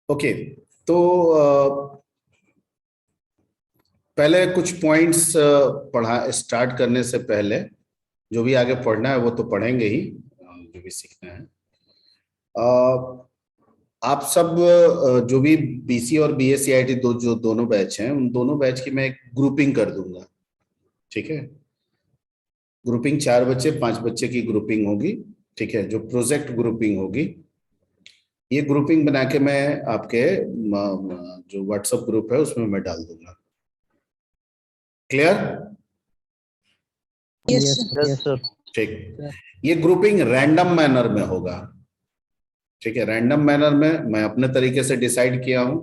Okay. तो पहले कुछ पॉइंट्स पढ़ा स्टार्ट करने से पहले, जो भी आगे पढ़ना है वो तो पढ़ेंगे ही, जो भी सीखना है। आप सब जो भी बीसी और बीएससी आईटी जो दोनों बैच हैं, उन दोनों बैच की मैं एक ग्रुपिंग कर दूंगा। ठीक है, ग्रुपिंग 4 बच्चे 5 बच्चे की ग्रुपिंग होगी। ठीक है, जो प्रोजेक्ट ग्रुपिंग होगी, ये ग्रुपिंग बना के मैं आपके जो व्हाट्सएप ग्रुप है उसमें मैं डाल दूंगा। क्लियर? Yes sir. ठीक। ये ग्रुपिंग रैंडम मैनर में होगा। ठीक है, रैंडम मैनर में मैं अपने तरीके से डिसाइड किया हूं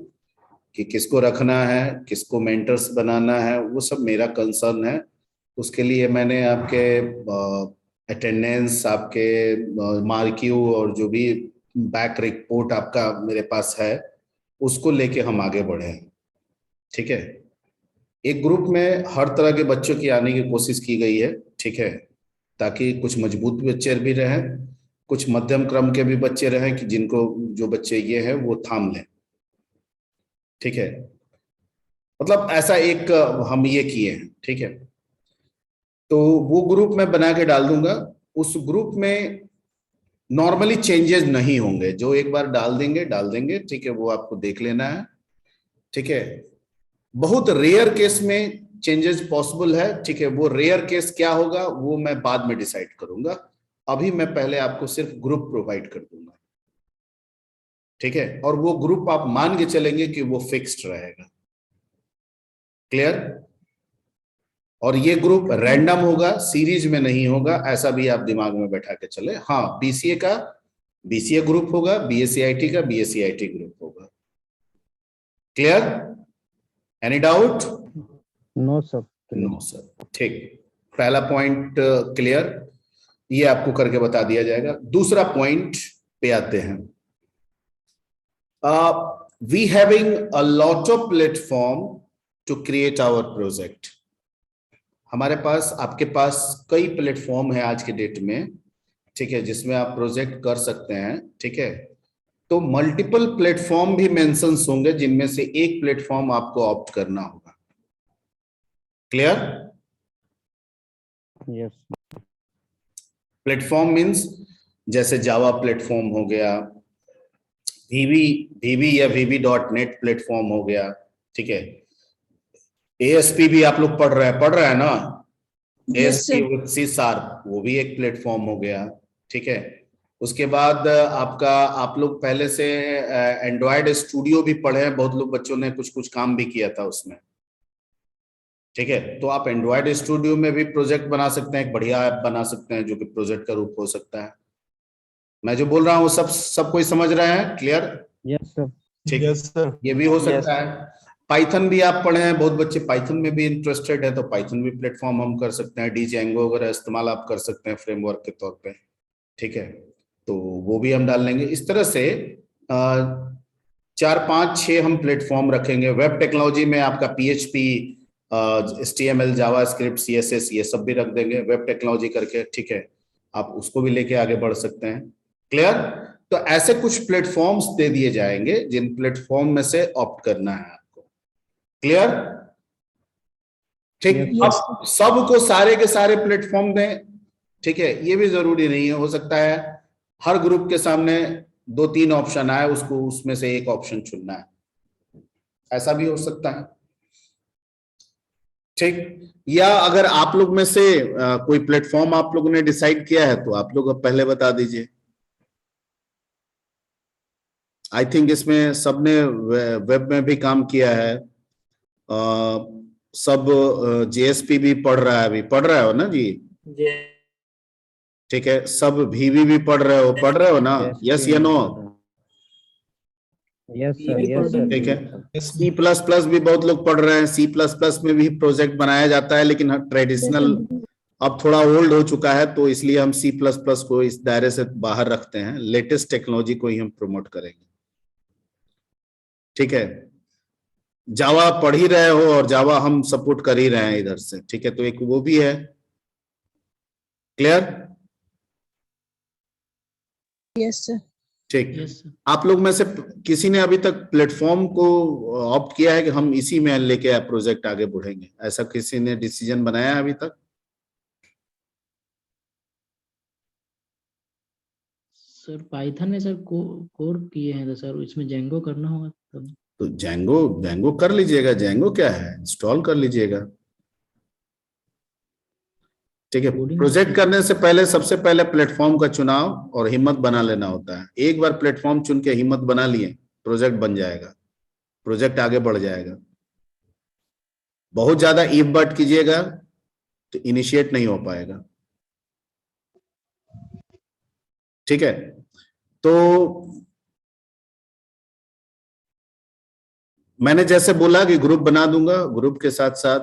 कि किसको रखना है, किसको मेंटर्स बनाना है, वो सब मेरा कंसर्न है। उसके लिए मैंने आपके अटेंडेंस, आपके मार्क्यू और जो भी बैक रिपोर्ट आपका मेरे पास है, उसको लेके हम आगे बढ़े हैं। ठीक है, एक ग्रुप में हर तरह के बच्चों की आने की कोशिश की गई है। ठीक है, ताकि कुछ मजबूत बच्चे भी रहें, कुछ मध्यम क्रम के भी बच्चे रहें कि जिनको जो बच्चे ये हैं वो थाम लें। ठीक है, मतलब ऐसा एक हम ये किए हैं। ठीक है, तो वो ग्रुप मैं बना के डाल दूंगा। उस ग्रुप में नॉर्मली चेंजेस नहीं होंगे, जो एक बार डाल देंगे डाल देंगे। ठीक है, वो आपको देख लेना है। ठीक है, बहुत रेयर केस में चेंजेस पॉसिबल है। ठीक है, वो रेयर केस क्या होगा वो मैं बाद में डिसाइड करूंगा। अभी मैं पहले आपको सिर्फ ग्रुप प्रोवाइड कर दूंगा। ठीक है, और वो ग्रुप आप मान के चलेंगे कि वो फिक्स्ड रहेगा। क्लियर? और ये ग्रुप रैंडम होगा, सीरीज में नहीं होगा, ऐसा भी आप दिमाग में बैठा के चले। हाँ, बीसीए का बीसीए ग्रुप होगा, बीएससीआईटी का बीएससीआईटी ग्रुप होगा। Clear? Any doubt? No sir. No sir. ठीक, पहला पॉइंट क्लियर, ये आपको करके बता दिया जाएगा। दूसरा पॉइंट पे आते हैं। We having a lot of platform to create our project. हमारे पास, आपके पास कई प्लेटफॉर्म है आज के डेट में। ठीक है, जिसमें आप प्रोजेक्ट कर सकते हैं। ठीक है, तो मल्टीपल प्लेटफॉर्म भी मेंशंस होंगे, जिनमें से एक प्लेटफॉर्म आपको ऑप्ट करना होगा। क्लियर? यस। प्लेटफॉर्म मींस जैसे जावा प्लेटफॉर्म हो गया, वीवी वीवी या VB.NET प्लेटफॉर्म हो गया। ठीक है, ASP भी आप लोग पढ़ रहे हैं ना? ASP विद C शार्प, वो भी एक प्लेटफॉर्म हो गया। ठीक है, उसके बाद आपका, आप लोग पहले से एंड्रॉयड स्टूडियो भी पढ़े हैं, बहुत लोग बच्चों ने कुछ कुछ काम भी किया था उसमें। ठीक है, तो आप एंड्रॉयड स्टूडियो में भी प्रोजेक्ट बना सकते हैं, एक बढ़िया ऐप बना सकते हैं जो कि प्रोजेक्ट का रूप हो सकता है। मैं जो बोल रहा हूँ सब कोई समझ रहे हैं? क्लियर? Yes sir. ठीक, यस सर। ये भी हो सकता है। पाइथन भी आप पढ़े हैं, बहुत बच्चे पाइथन में भी इंटरेस्टेड है, तो पाइथन भी प्लेटफॉर्म हम कर सकते हैं। डीजेंगो वगैरह इस्तेमाल आप कर सकते हैं फ्रेमवर्क के तौर पे। ठीक है, तो वो भी हम डाल लेंगे। इस तरह से 4 5 6 हम प्लेटफॉर्म रखेंगे। वेब टेक्नोलॉजी में आपका PHP, HTML, जावास्क्रिप्ट, CSS, ये सब भी रख देंगे वेब टेक्नोलॉजी करके। ठीक है, आप उसको भी लेके आगे बढ़ सकते हैं। क्लियर? तो ऐसे कुछ प्लेटफॉर्म्स दे दिए जाएंगे, जिन प्लेटफॉर्म में से ऑप्ट करना है आपको। क्लियर? ठीक। अब सबको सारे के सारे प्लेटफॉर्म दें? ठीक है, ये भी जरूरी नहीं है, हो सकता है हर ग्रुप के सामने 2 3 ऑप्शन आए, उसको उसमें से एक ऑप्शन चुनना है, ऐसा भी हो सकता है। ठीक, या अगर आप लोग में से कोई प्लेटफॉर्म आप लोगों ने डिसाइड किया है तो आप लोग अब पहले बता दीजिए। आई थिंक इसमें सबने वेब में भी काम किया है। सब JSP भी पढ़ रहा है, अभी पढ़ रहे हो ना जी? ठीक है, सब VB भी पढ़ रहे हो ना? यस या नो? Yes sir. ठीक है, C++ भी बहुत लोग पढ़ रहे हैं। C++ में भी प्रोजेक्ट बनाया जाता है, लेकिन ट्रेडिशनल अब थोड़ा ओल्ड हो चुका है, तो इसलिए हम C++ को इस दायरे से बाहर रखते हैं। लेटेस्ट टेक्नोलॉजी को ही हम प्रमोट करेंगे। ठीक है, जावा पढ़ ही रहे हो और जावा हम सपोर्ट कर ही रहे हैं इधर से। ठीक है, तो एक वो भी है। क्लियर? Yes sir. ठीक। Yes sir. आप लोग में से किसी ने अभी तक प्लेटफॉर्म को ऑप्ट किया है कि हम इसी में लेके प्रोजेक्ट आगे बढ़ेंगे, ऐसा किसी ने डिसीजन बनाया है अभी तक? सर पाइथन में सर कोर किए हैं तो सर इसमें जेंगो करना होगा तब। तो जेंगो कर लीजिएगा, जेंगो क्या है, इंस्टॉल कर लीजिएगा। ठीक है, कोडिंग प्रोजेक्ट करने से पहले सबसे पहले प्लेटफॉर्म का चुनाव और हिम्मत बना लेना होता है। एक बार प्लेटफॉर्म चुन के हिम्मत बना लिए, प्रोजेक्ट बन जाएगा, प्रोजेक्ट आगे बढ़ जाएगा। बहुत ज्यादा इफ बट कीजिएगा तो इनिशिएट नहीं हो पाएगा। ठीक है, तो मैंने जैसे बोला कि ग्रुप बना दूंगा, ग्रुप के साथ साथ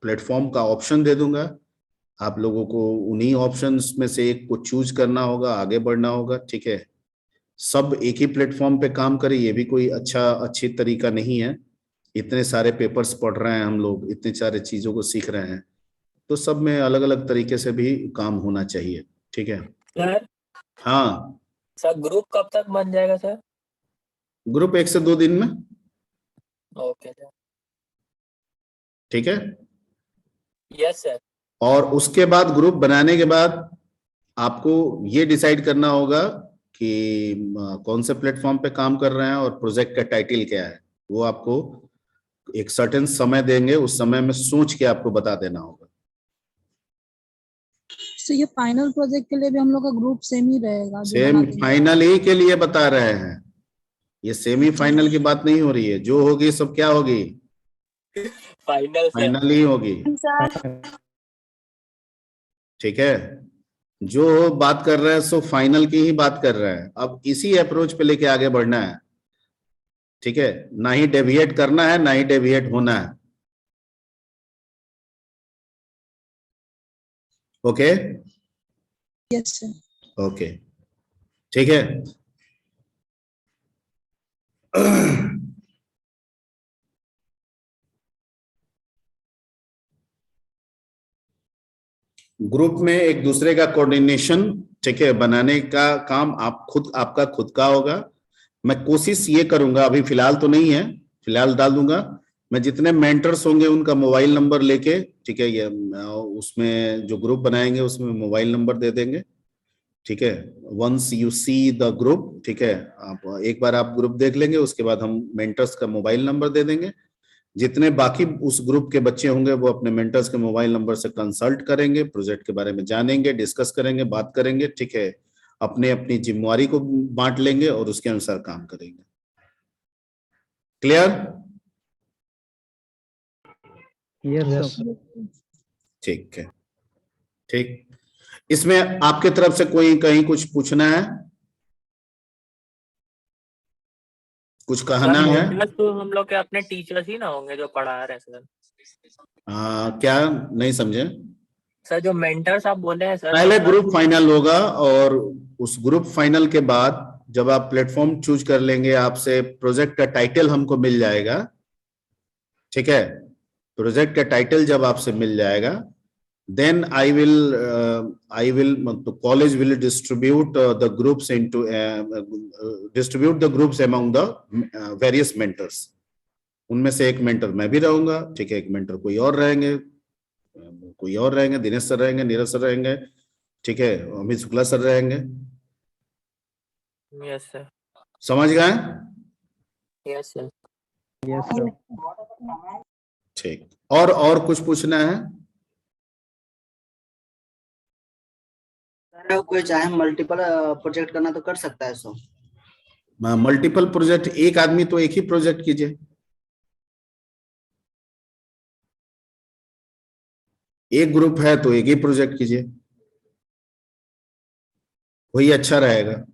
प्लेटफॉर्म का ऑप्शन दे दूंगा। आप लोगों को उन्हीं ऑप्शंस में से एक को चूज करना होगा, आगे बढ़ना होगा। ठीक है, सब एक ही प्लेटफॉर्म पे काम करें ये भी कोई अच्छी तरीका नहीं है। इतने सारे पेपर्स पढ़ रहे हैं हम लोग, इतने सारे चीजों को सीख रहे हैं, तो सब में अलग अलग तरीके से भी काम होना चाहिए। ठीक है सर। हाँ सर ग्रुप कब तक बन जाएगा सर? ग्रुप 1 से 2 दिन में। Okay sir. ठीक है, यस सर। और उसके बाद ग्रुप बनाने के बाद आपको ये डिसाइड करना होगा कि कौन से प्लेटफॉर्म पे काम कर रहे हैं और प्रोजेक्ट का टाइटल क्या है। वो आपको एक सर्टेन समय देंगे, उस समय में सोच के आपको बता देना होगा। तो ये फाइनल प्रोजेक्ट के लिए भी हम लोग का ग्रुप सेम ही रहेगा जो सेम बना देंगे? फाइनल ही के लिए बता रहे हैं, ये सेमी फाइनल की बात नहीं हो रही है। जो होगी सब क्या होगी, फाइनल सर। फाइनल ही होगी। ठीक है, जो बात कर रहे हैं सो फाइनल की ही बात कर रहे हैं। अब इसी अप्रोच पे लेके आगे बढ़ना है। ठीक है, ना ही डेविएट करना है, ना ही डेविएट होना है। Okay yes sir. ओके ठीक है। ग्रुप में एक दूसरे का कोऑर्डिनेशन, ठीक है, बनाने का काम आपका खुद का होगा। मैं कोशिश ये करूंगा, अभी फिलहाल तो नहीं है, फिलहाल डाल दूंगा मैं, जितने मेंटर्स होंगे उनका मोबाइल नंबर लेके, ठीक है, ये उसमें जो ग्रुप बनाएंगे उसमें मोबाइल नंबर दे देंगे। ठीक है, once you see the group, ठीक है, आप एक बार आप ग्रुप देख लेंगे, उसके बाद हम मेंटर्स का मोबाइल नंबर दे देंगे। जितने बाकी उस ग्रुप के बच्चे होंगे वो अपने मेंटर्स के मोबाइल नंबर से कंसल्ट करेंगे, प्रोजेक्ट के बारे में जानेंगे, डिस्कस करेंगे, बात करेंगे। ठीक है, अपने अपनी जिम्मेवारी को बांट लेंगे और उसके अनुसार काम करेंगे। क्लियर? Yes sir. ठीक है, ठीक। इसमें आपके तरफ से कोई कहीं कुछ पूछना है, कुछ कहना है? तो हम लोग के अपने टीचर्स ही ना होंगे जो पढ़ा रहे हैं सर? क्या नहीं समझे? सर जो मेंटर्स आप बोले हैं सर, पहले ग्रुप फाइनल होगा और उस ग्रुप फाइनल के बाद जब आप प्लेटफॉर्म चूज कर लेंगे, आपसे प्रोजेक्ट का टाइटल हमको मिल जाएगा। ठीक है, प्रोजेक्ट का टाइटल जब आपसे मिल जाएगा, then I will the college will distribute the groups into distribute the groups among the various mentors। उनमें से एक मेंटर मैं भी रहूंगा, ठीक है, एक मेंटर कोई और रहेंगे, दिनेश सर रहेंगे, नीरज सर रहेंगे, ठीक है, अमित शुक्ला सर रहेंगे। Yes sir. समझ गए? Yes sir. Yes sir. ठीक, और कुछ पूछना है? कोई चाहे मल्टीपल प्रोजेक्ट करना तो कर सकता है सो? मल्टीपल प्रोजेक्ट, एक आदमी तो एक ही प्रोजेक्ट कीजिए, एक ग्रुप है तो एक ही प्रोजेक्ट कीजिए, वही अच्छा रहेगा।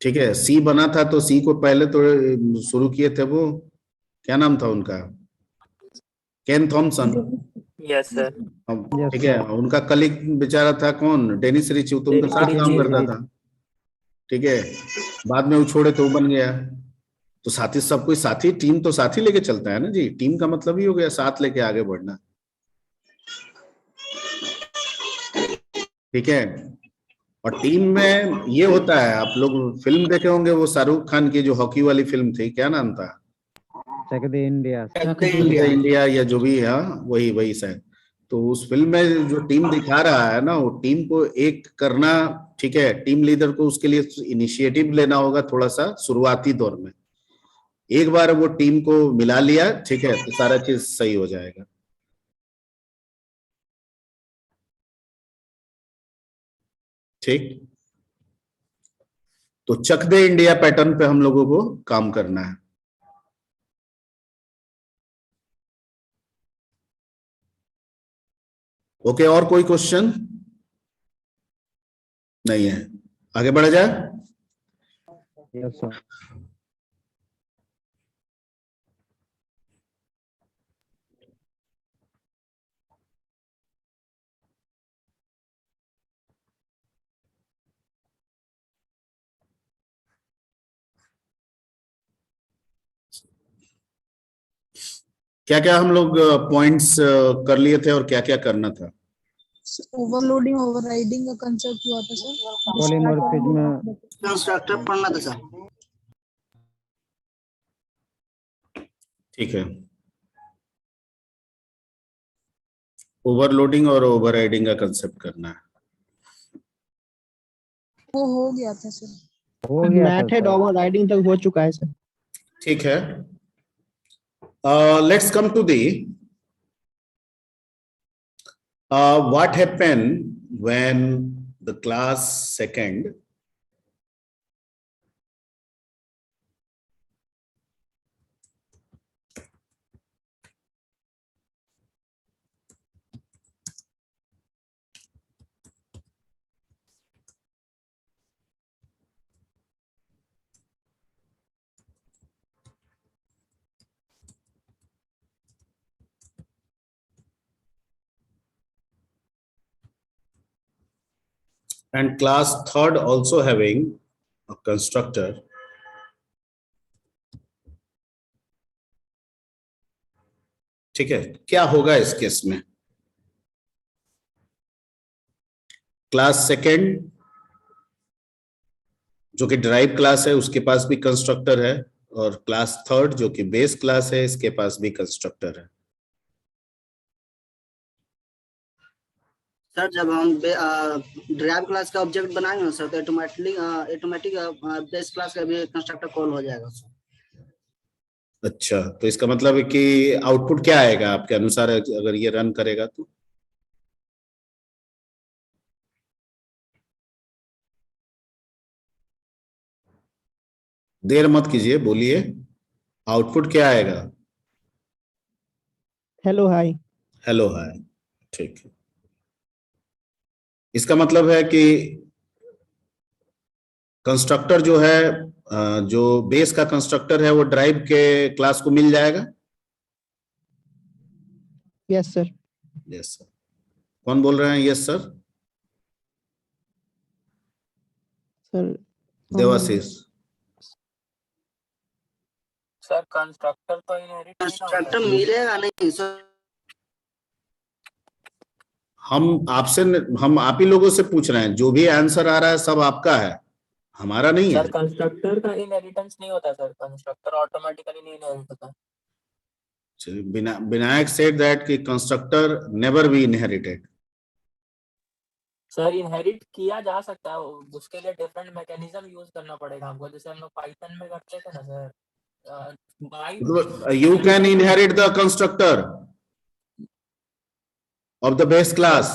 ठीक है, सी बना था तो सी को पहले तो शुरू किए थे, वो क्या नाम था उनका, केन थॉमसन। Yes sir. ठीक है, उनका कलीग बेचारा था कौन, डेनिस रिच, तो उनके साथ काम करता था। ठीक है, बाद में वो छोड़े तो वो बन गया। तो साथी, सब कोई साथी, टीम तो साथी लेके चलता है ना जी, टीम का मतलब ही हो गया साथ लेके आगे बढ़ना। ठीक है। और टीम में ये होता है, आप लोग फिल्म देखे होंगे वो शाहरुख खान की जो हॉकी वाली फिल्म थी, क्या नाम था? चक दे इंडिया। चक दे इंडिया इंडिया। इंडिया या जो भी है, हाँ, वही वही शायद। तो उस फिल्म में जो टीम दिखा रहा है ना, वो टीम को एक करना, ठीक है, टीम लीडर को उसके लिए इनिशिएटिव लेना होगा थोड़ा सा शुरुआती दौर में। एक बार वो टीम को मिला लिया, ठीक है, तो सारा चीज सही हो जाएगा। ठीक, तो चक दे इंडिया पैटर्न पे हम लोगों को काम करना है। ओके, और कोई क्वेश्चन नहीं है? आगे बढ़ा जाए। Yes sir. क्या क्या हम लोग पॉइंट्स कर लिए थे और क्या क्या करना था? ओवरलोडिंग ओवरराइडिंग का कंसेप्ट हुआ था सर। पॉलीमॉर्फिज्म। कंस्ट्रक्टर पढ़ना था सर। ठीक है, ओवरलोडिंग और ओवरराइडिंग का कंसेप्ट करना है। वो हो गया था सर। हो गया था मैथड सर। ओवरराइडिंग तक हो चुका है सर। ठीक है, let's come to the what happened when the class second and class third also having a constructor, ठीक है, क्या होगा इस केस में? क्लास सेकेंड जो कि ड्राइव क्लास है उसके पास भी कंस्ट्रक्टर है, और क्लास थर्ड जो कि बेस क्लास है इसके पास भी कंस्ट्रक्टर है। सर जब हम ड्राइव क्लास का ऑब्जेक्ट बनाएंगे ना सर, तो ऑटोमेटिक बेस क्लास का भी कंस्ट्रक्टर कॉल हो जाएगा सर। अच्छा, तो इसका मतलब है कि आउटपुट क्या आएगा आपके अनुसार अगर ये रन करेगा तो? देर मत कीजिए, बोलिए, आउटपुट क्या आएगा? Hello hi. हेलो हाय, ठीक है। इसका मतलब है कि कंस्ट्रक्टर जो है, जो बेस का कंस्ट्रक्टर है वो ड्राइव के क्लास को मिल जाएगा। Yes sir. Yes sir. कौन बोल रहे हैं yes sir? Sir Debashish. Sir constructor तो इनहेरिट नहीं ना होता कंस्ट्रक्टर है। मिलेगा नहीं सर। हम आप ही लोगों से पूछ रहे हैं, जो भी आंसर आ रहा है सब आपका है, हमारा नहीं है। सर कंस्ट्रक्टर का इनहेरिटेंस नहीं होता सर, कंस्ट्रक्टर ऑटोमेटिकली नहीं इनहेरिट होता। विनायक सेड दैट कि constructor never be inherited. Sir inherit किया जा सकता है, उसके लिए डिफरेंट मैकेनिज्म यूज करना पड़ेगा हमको, जैसे हम लोग पाइथन में करते थे ना sir. You can inherit the constructor of the base class,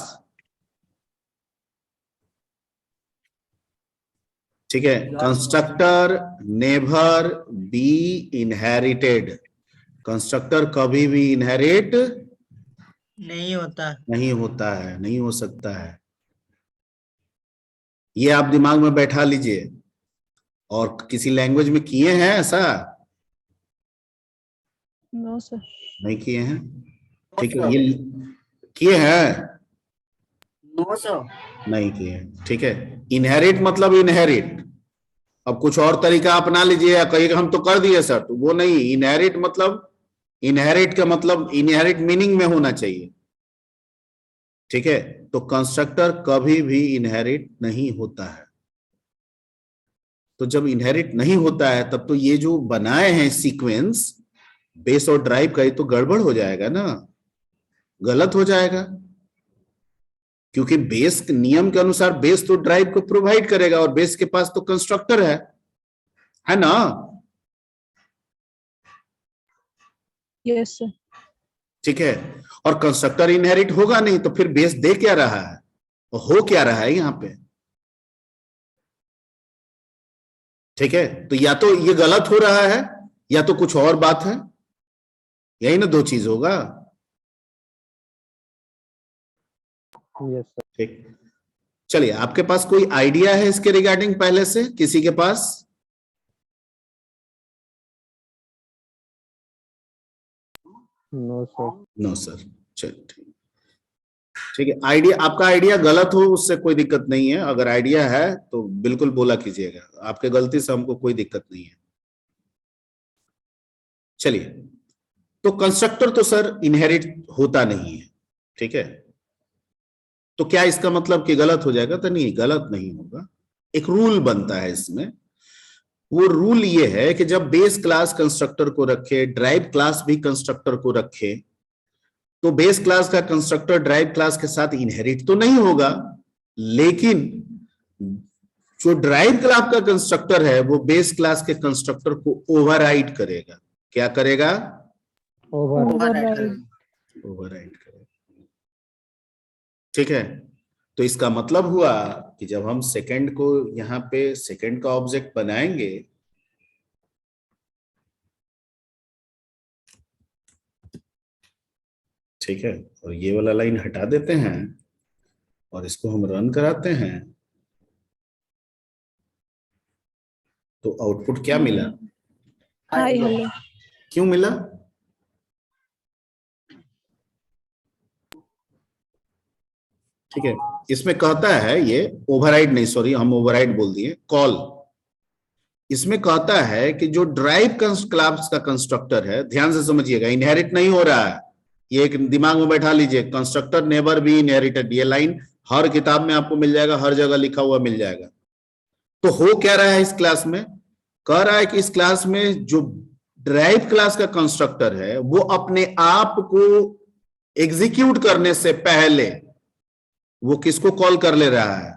ठीक है। Constructor never be inherited, constructor कभी भी इनहेरिट नहीं होता। नहीं होता है, नहीं हो सकता है। ये आप दिमाग में बैठा लीजिए। और किसी लैंग्वेज में किए हैं ऐसा? No sir. नहीं किए हैं, ठीक है। ये किए हैं? No sir. नहीं किए, ठीक है। इनहेरिट मतलब इनहेरिट, अब कुछ और तरीका अपना लीजिए या कहिएगा हम तो कर दिए सर, तो वो नहीं। इनहेरिट मतलब, इनहेरिट का मतलब इनहेरिट मीनिंग में होना चाहिए, ठीक है, तो कंस्ट्रक्टर कभी भी इनहेरिट नहीं होता है। तो जब इनहेरिट नहीं होता है तब तो ये जो बनाए हैं सीक्वेंस बेस और ड्राइव का, ये तो गड़बड़ हो जाएगा ना, गलत हो जाएगा, क्योंकि बेस के नियम के अनुसार बेस तो ड्राइव को प्रोवाइड करेगा और बेस के पास तो कंस्ट्रक्टर है ना। Yes sir. ठीक है, और कंस्ट्रक्टर इनहेरिट होगा नहीं तो फिर बेस दे क्या रहा है और हो क्या रहा है यहां पे। ठीक है, तो या तो ये गलत हो रहा है या तो कुछ और बात है, यही ना दो चीज होगा। Yes sir. ठीक, चलिए, आपके पास कोई आइडिया है इसके रिगार्डिंग पहले से किसी के पास? No sir. No sir. चलिए ठीक है, आइडिया, आपका आइडिया गलत हो उससे कोई दिक्कत नहीं है, अगर आइडिया है तो बिल्कुल बोला कीजिएगा, आपके गलती से हमको कोई दिक्कत नहीं है। चलिए, तो कंस्ट्रक्टर तो सर इनहेरिट होता नहीं है, ठीक है, तो क्या इसका मतलब कि गलत हो जाएगा? तो नहीं, गलत नहीं होगा। एक रूल बनता है इसमें, वो रूल ये है कि जब बेस क्लास कंस्ट्रक्टर को रखे, ड्राइव क्लास भी कंस्ट्रक्टर को रखे, तो बेस क्लास का कंस्ट्रक्टर ड्राइव क्लास के साथ इनहेरिट तो नहीं होगा, लेकिन जो ड्राइव क्लास का कंस्ट्रक्टर है वो बेस क्लास के कंस्ट्रक्टर को ओवरराइड करेगा। क्या करेगा? ओवरराइड करेगा। ठीक है, तो इसका मतलब हुआ कि जब हम सेकंड को यहां पे सेकंड का ऑब्जेक्ट बनाएंगे, ठीक है, और ये वाला लाइन हटा देते हैं और इसको हम रन कराते हैं, तो आउटपुट क्या मिला? Hi hello. क्यों मिला? ठीक है, इसमें कहता है ये ओवरराइड नहीं, सॉरी हम ओवरराइड बोल दिए, कॉल। इसमें कहता है कि जो ड्राइव क्लास का कंस्ट्रक्टर है, ध्यान से समझिएगा, इनहेरिट नहीं हो रहा है, ये एक दिमाग में बैठा लीजिए, कंस्ट्रक्टर नेवर बी इनहेरिटेड। ये लाइन हर किताब में आपको मिल जाएगा, हर जगह लिखा हुआ मिल जाएगा। तो हो क्या रहा है इस क्लास में? कह रहा है कि इस क्लास में जो ड्राइव क्लास का कंस्ट्रक्टर है वो अपने आप को एग्जीक्यूट करने से पहले वो किसको कॉल कर ले रहा है?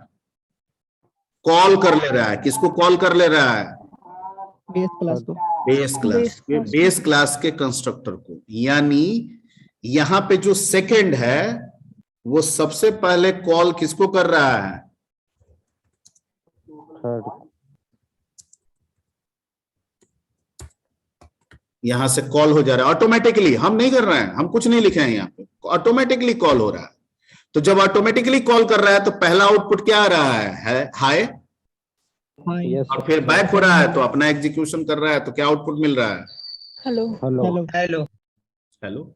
कॉल कर ले रहा है, किसको कॉल कर ले रहा है? बेस क्लास को। बेस क्लास के कंस्ट्रक्टर को। यानी यहां पे जो सेकंड है वो सबसे पहले कॉल किसको कर रहा है? थर्ड। यहां से कॉल हो जा रहा है ऑटोमेटिकली, हम नहीं कर रहे हैं, हम कुछ नहीं लिखे हैं यहाँ पे, ऑटोमेटिकली कॉल हो रहा है। तो जब ऑटोमेटिकली कॉल कर रहा है तो पहला आउटपुट क्या आ रहा है? हाय। यस और फिर बैक हो रहा है तो अपना एग्जीक्यूशन कर रहा है, तो क्या आउटपुट मिल रहा है? हेलो। हेलो। हेलो। हेलो।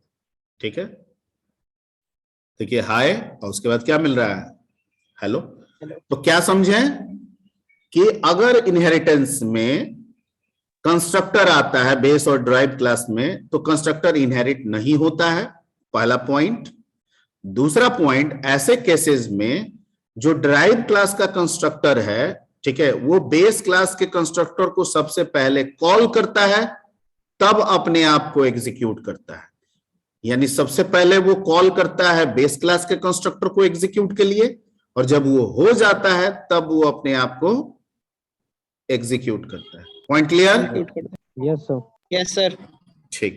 ठीक है, देखिए हाय और उसके बाद क्या मिल रहा है? हेलो। तो क्या समझे कि अगर इनहेरिटेंस में कंस्ट्रक्टर आता है बेस और ड्राइव क्लास में तो कंस्ट्रक्टर इनहेरिट नहीं होता है, पहला पॉइंट। दूसरा पॉइंट, ऐसे केसेस में जो ड्राइव क्लास का कंस्ट्रक्टर है, ठीक है, वो बेस क्लास के कंस्ट्रक्टर को सबसे पहले कॉल करता है, तब अपने आप को एग्जीक्यूट करता है। यानी सबसे पहले वो कॉल करता है बेस क्लास के कंस्ट्रक्टर को एग्जीक्यूट के लिए, और जब वो हो जाता है तब वो अपने आप को एग्जीक्यूट करता है। Point clear? Yes sir. Yes sir. ठीक,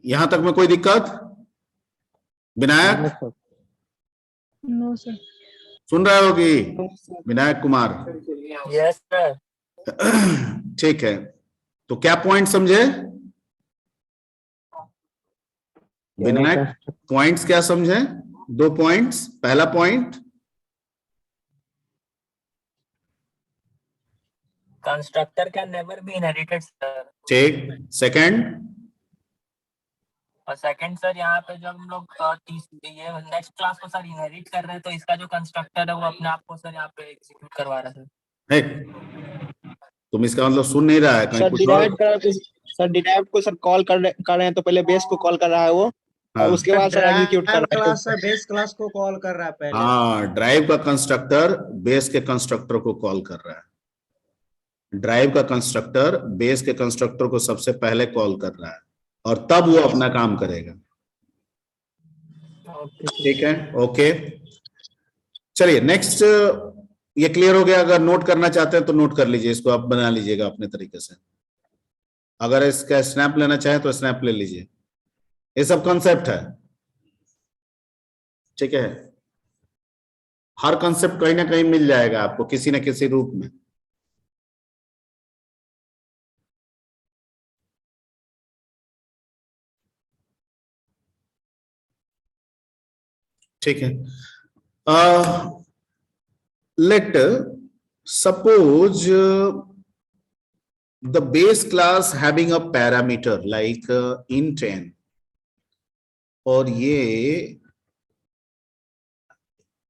यहां तक में कोई दिक्कत? Vinayak no sir. No sir. सुन रहे होगी? Vinayak Kumar, yes sir. ठीक है, तो क्या पॉइंट समझे विनायक? पॉइंट्स क्या समझे? 2 पॉइंट्स। पहला point, constructor can never be inherited sir. ठीक। सेकंड, और सेकंड सर, यहाँ पे जब हम लोग ये नेक्स्ट क्लास को सर इनहेरिट कर रहे हैं तो इसका जो कंस्ट्रक्टर है वो अपने आप को सर यहाँ पे एग्जीक्यूट करवा रहा है सर। है तुम इसका मतलब सुन नहीं रहा है कहीं सर कुछ डिराइव और? कर सर डिराइव को सर कॉल कर रहे हैं तो पहले बेस को कॉल कर रहा है वो, हाँ उसके बाद सर एग्जीक्यूट कर ड्राइव रहा है। क्लास से बेस क्लास को कॉल कर रहा है पहले। हाँ, ड्राइव का कंस्ट्रक्टर बेस के कंस्ट्रक्टर को कॉल कर रहा है। ड्राइव का कंस्ट्रक्टर बेस के कंस्ट्रक्टर को सबसे पहले कॉल कर रहा है और तब वो अपना काम करेगा। ठीक है, ओके। चलिए नेक्स्ट, ये क्लियर हो गया। अगर नोट करना चाहते हैं तो नोट कर लीजिए, इसको आप बना लीजिएगा अपने तरीके से। अगर इसका स्नैप लेना चाहें तो स्नैप ले लीजिए। ये सब कॉन्सेप्ट है, ठीक है। हर कॉन्सेप्ट कहीं ना कहीं मिल जाएगा आपको किसी न किसी रूप में। ठीक है। Let suppose the base class having a parameter like int n, और ये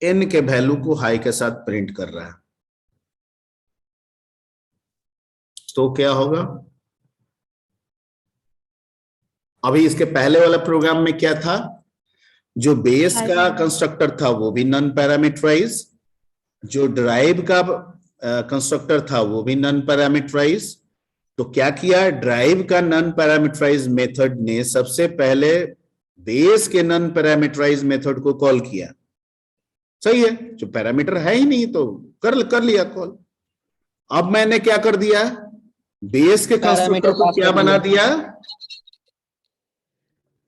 n के वैल्यू को हाई के साथ प्रिंट कर रहा है, तो क्या होगा? अभी इसके पहले वाला प्रोग्राम में क्या था? जो बेस का कंस्ट्रक्टर था वो भी नॉन पैरामीटराइज, जो ड्राइव का कंस्ट्रक्टर था वो भी नॉन पैरामीटराइज। तो क्या किया? ड्राइव का नॉन पैरामीटराइज मेथड ने सबसे पहले बेस के नॉन पैरामीटराइज मेथड को कॉल किया। सही है, जो पैरामीटर है ही नहीं तो कर लिया कॉल। अब मैंने क्या कर दिया? बेस के कंस्ट्रक्टर को क्या बना दिया?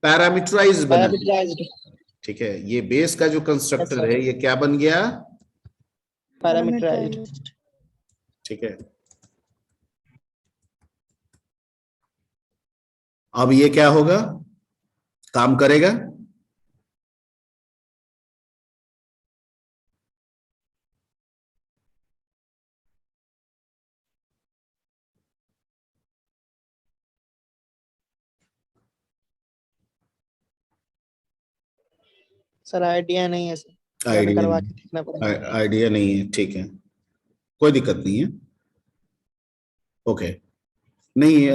पैरामीटराइज बना दिया। ठीक है, ये बेस का जो कंस्ट्रक्टर है ये क्या बन गया? पैरामीटराइज्ड। ठीक है, अब ये क्या होगा? काम करेगा? सर आइडिया नहीं है सर, आइडिया करवा के देखना पड़ेगा। आइडिया नहीं है, ठीक है, कोई दिक्कत नहीं है। ओके, नहीं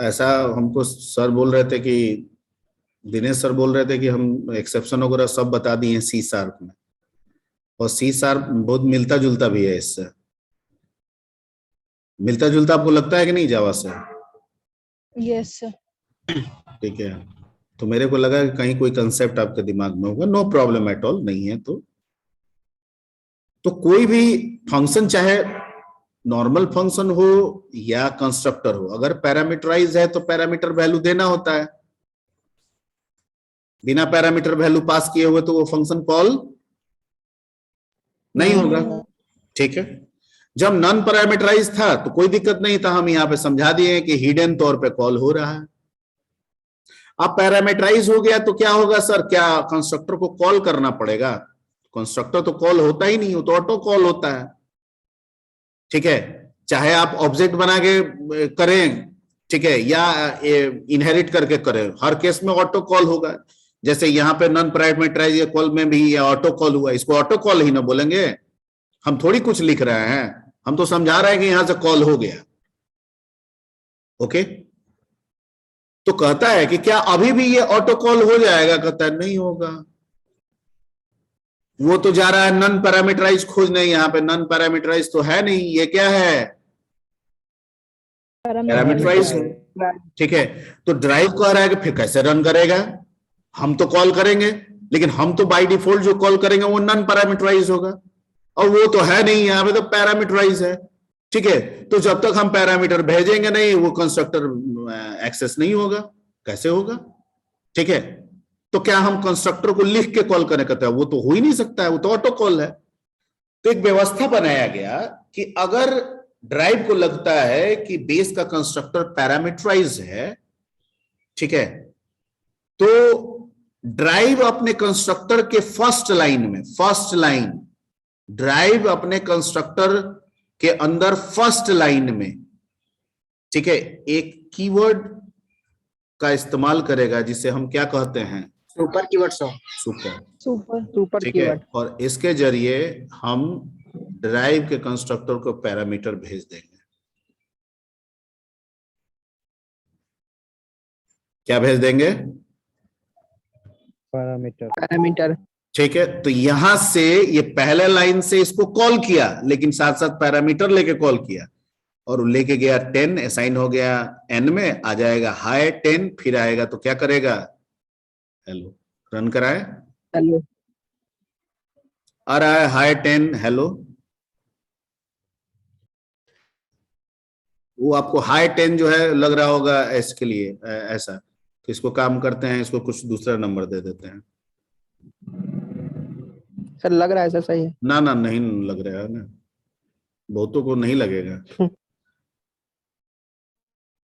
ऐसा हमको सर बोल रहे थे कि दिनेश सर बोल रहे थे कि हम एक्सेप्शन वगैरह सब बता दिए सी शार्प में, और सी शार्प बहुत मिलता जुलता भी है इससे। मिलता जुलता आपको लगता है कि नहीं जावा से? Yes sir. ठीक है, तो मेरे को लगा कि कहीं कोई कंसेप्ट आपके दिमाग में होगा। नो प्रॉब्लम एट ऑल, नहीं है तो कोई भी फंक्शन, चाहे नॉर्मल फंक्शन हो या कंस्ट्रक्टर हो, अगर पैरामीटराइज है तो पैरामीटर वैल्यू देना होता है। बिना पैरामीटर वैल्यू पास किए हुए तो वो फंक्शन कॉल नहीं होगा। ठीक है, जब नॉन पैरामीटराइज था तो कोई दिक्कत नहीं था, हम यहां पे समझा दिए कि हिडन तौर पे कॉल हो रहा है। अब पैरामीटराइज हो गया तो क्या होगा सर? क्या कंस्ट्रक्टर को कॉल करना पड़ेगा? कंस्ट्रक्टर तो कॉल होता ही नहीं, वो तो ऑटो कॉल होता है। ठीक है, चाहे आप ऑब्जेक्ट बना के करें, ठीक है, या इनहेरिट करके करें, हर केस में ऑटो कॉल होगा। जैसे यहाँ पे नॉन पैरामीटराइज कॉल में भी ये ऑटो कॉल हुआ, इसको ऑटो कॉल ही ना बोलेंगे? हम थोड़ी कुछ लिख रहे हैं, हम तो समझा रहे हैं कि यहां से कॉल हो गया। ओके, तो कहता है कि क्या अभी भी ये ऑटो कॉल हो जाएगा? कहता है नहीं होगा, वो तो जा रहा है नॉन पैरामीटराइज खोजने। यहाँ पे नॉन पैरामीटराइज तो है नहीं, ये क्या है? पैरामीटराइज। ठीक है, तो ड्राइव कह रहा है कि फिर कैसे रन करेगा? हम तो कॉल करेंगे, लेकिन हम तो बाय डिफॉल्ट जो कॉल करेंगे वो नॉन पैरामीटराइज होगा, और वो तो है नहीं, यहाँ पे तो पैरामीटराइज है। ठीक है, तो जब तक हम पैरामीटर भेजेंगे नहीं वो कंस्ट्रक्टर एक्सेस नहीं होगा। कैसे होगा? ठीक है, तो क्या हम कंस्ट्रक्टर को लिख के कॉल करें? कहते हैं वो तो हो ही नहीं सकता है, वो तो ऑटो कॉल है। तो एक व्यवस्था बनाया गया कि अगर ड्राइव को लगता है कि बेस का कंस्ट्रक्टर पैरामीटराइज है, ठीक है, तो ड्राइव अपने कंस्ट्रक्टर के फर्स्ट लाइन ड्राइव अपने कंस्ट्रक्टर के अंदर फर्स्ट लाइन में, ठीक है, एक कीवर्ड का इस्तेमाल करेगा जिसे हम क्या कहते हैं? Super keyword. सुपर ठीक है, और इसके जरिए हम ड्राइव के कंस्ट्रक्टर को पैरामीटर भेज देंगे। क्या भेज देंगे? पैरामीटर। पैरामीटर। ठीक है, तो यहां से ये पहले लाइन से इसको कॉल किया, लेकिन साथ साथ पैरामीटर लेके कॉल किया और लेके गया 10, असाइन हो गया n में, आ जाएगा हाई 10, फिर आएगा तो क्या करेगा, हेलो, रन कराए, हेलो। आ रहा है हाई 10 हेलो, वो आपको हाई 10 जो है लग रहा होगा एस के लिए ऐसा, तो इसको काम करते हैं, इसको कुछ दूसरा नंबर दे देते हैं। सर लग रहा है सर सही है। ना ना नहीं लग रहा है ना, बहुतों को नहीं लगेगा।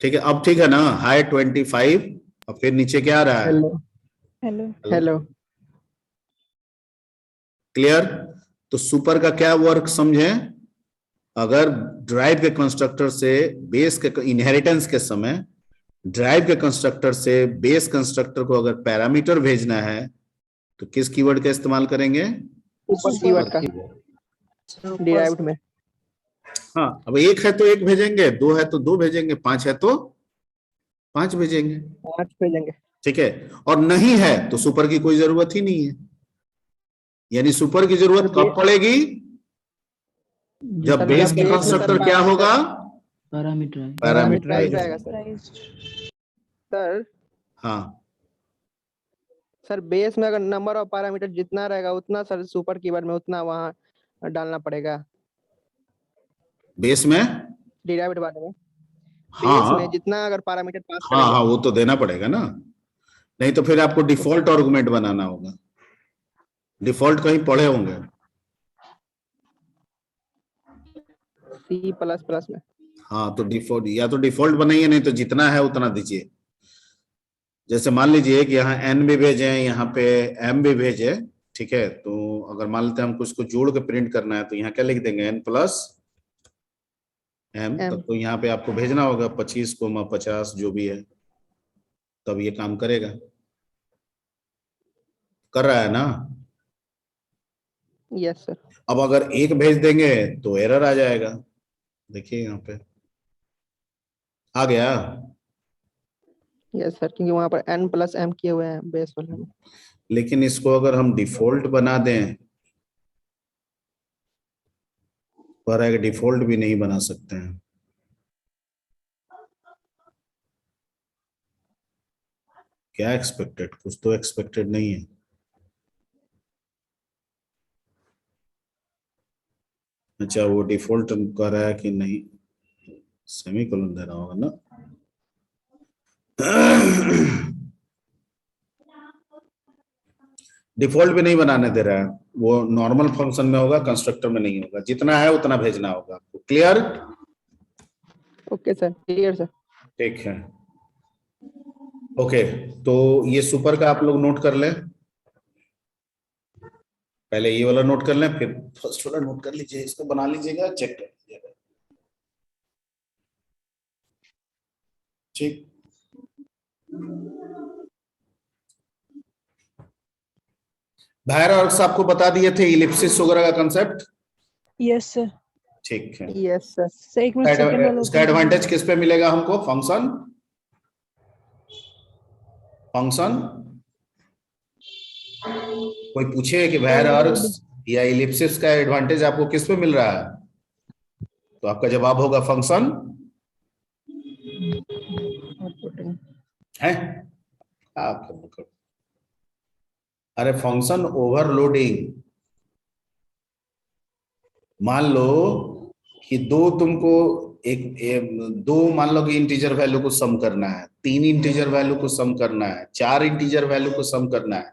ठीक है, अब ठीक है ना, हाई 25 और फिर नीचे क्या आ रहा है, हेलो। हेलो। हेलो। क्लियर। तो सुपर का क्या वर्क समझे, अगर ड्राइव के कंस्ट्रक्टर से बेस के इनहेरिटेंस के समय ड्राइव के कंस्ट्रक्टर से बेस कंस्ट्रक्टर को अगर पैरामीटर भेजना है तो किस कीवर्ड का इस्तेमाल करेंगे, ऊपर कीवर्ड का डिराइव्ड में। हाँ, अब एक है तो एक भेजेंगे, दो है तो दो भेजेंगे, पांच है तो पांच भेजेंगे। 5 भेजेंगे। ठीक है, और नहीं है तो सुपर की कोई जरूरत ही नहीं है। यानी सुपर की जरूरत कब पड़ेगी, जब सर, बेस जब के base में कंस्ट्रक्टर सर क्या होगा, पैरामीटर पैरामीटराइज। आएगा सर। हाँ, सर बेस में अगर नंबर ऑफ पैरामीटर जितना रहेगा उतना सर सुपर कीवर्ड में उतना वहां डालना पड़ेगा बेस में, डिराइव्ड वाले में। हाँ बेस में जितना अगर पैरामीटर पास हाँ करेंगे। हाँ, वो तो देना पड़ेगा ना, नहीं तो फिर आपको डिफॉल्ट आर्गुमेंट बनाना होगा। डिफॉल्ट कहीं पढ़े होंगे, C++ में। हाँ, तो डिफॉल्ट या तो डिफॉल्ट बनाइए, नहीं तो जितना है उतना दीजिए। जैसे मान लीजिए कि यहाँ n भी भेजे, यहाँ पे m भी भेजे, ठीक है, तो अगर मान लेते हैं हमको इसको जोड़ के प्रिंट करना है तो यहाँ क्या लिख देंगे, n + m, तब तो यहाँ पे आपको भेजना होगा 25,50 जो भी है, तब ये काम करेगा। कर रहा है ना। Yes sir. अब अगर एक भेज देंगे तो एरर आ जाएगा, देखिए यहाँ पे आ गया। यस सर, क्योंकि वहां पर n+m किए हुए हैं बेस वाले में। लेकिन इसको अगर हम डिफॉल्ट बना दें, पर एक डिफॉल्ट भी नहीं बना सकते हैं। क्या एक्सपेक्टेड, कुछ तो एक्सपेक्टेड नहीं है। अच्छा, वो डिफॉल्ट कर रहा है कि नहीं, सेमीकोलन देना होगा ना। डिफॉल्ट भी नहीं बनाने दे रहा है, वो नॉर्मल फंक्शन में होगा, कंस्ट्रक्टर में नहीं होगा, जितना है उतना भेजना होगा आपको। Clear. Okay sir, clear sir. ठीक है, ओके, तो ये सुपर का आप लोग नोट कर लें, पहले ये वाला नोट कर लें, फिर फर्स्ट वाला नोट कर लीजिए, इसको बना लीजिएगा, चेक कर लीजिएगा। ठीक, भायर और आपको बता दिए थे इलिप्सिस वगैरह का कंसेप्ट। Yes sir. ठीक है, यस सर। एक मिनट सेकंड वाला इसका एडवांटेज किस पे मिलेगा हमको, फंक्शन, फंक्शन। कोई पूछे कि भायर आर्क्स या इलिप्सिस का एडवांटेज आपको किस पे मिल रहा है, तो आपका जवाब होगा फंक्शन है। आप अरे फंक्शन ओवरलोडिंग, मान लो कि दो मान लो कि इंटीजर वैल्यू को सम करना है, 3 इंटीजर वैल्यू को सम करना है, 4 इंटीजर वैल्यू को सम करना है,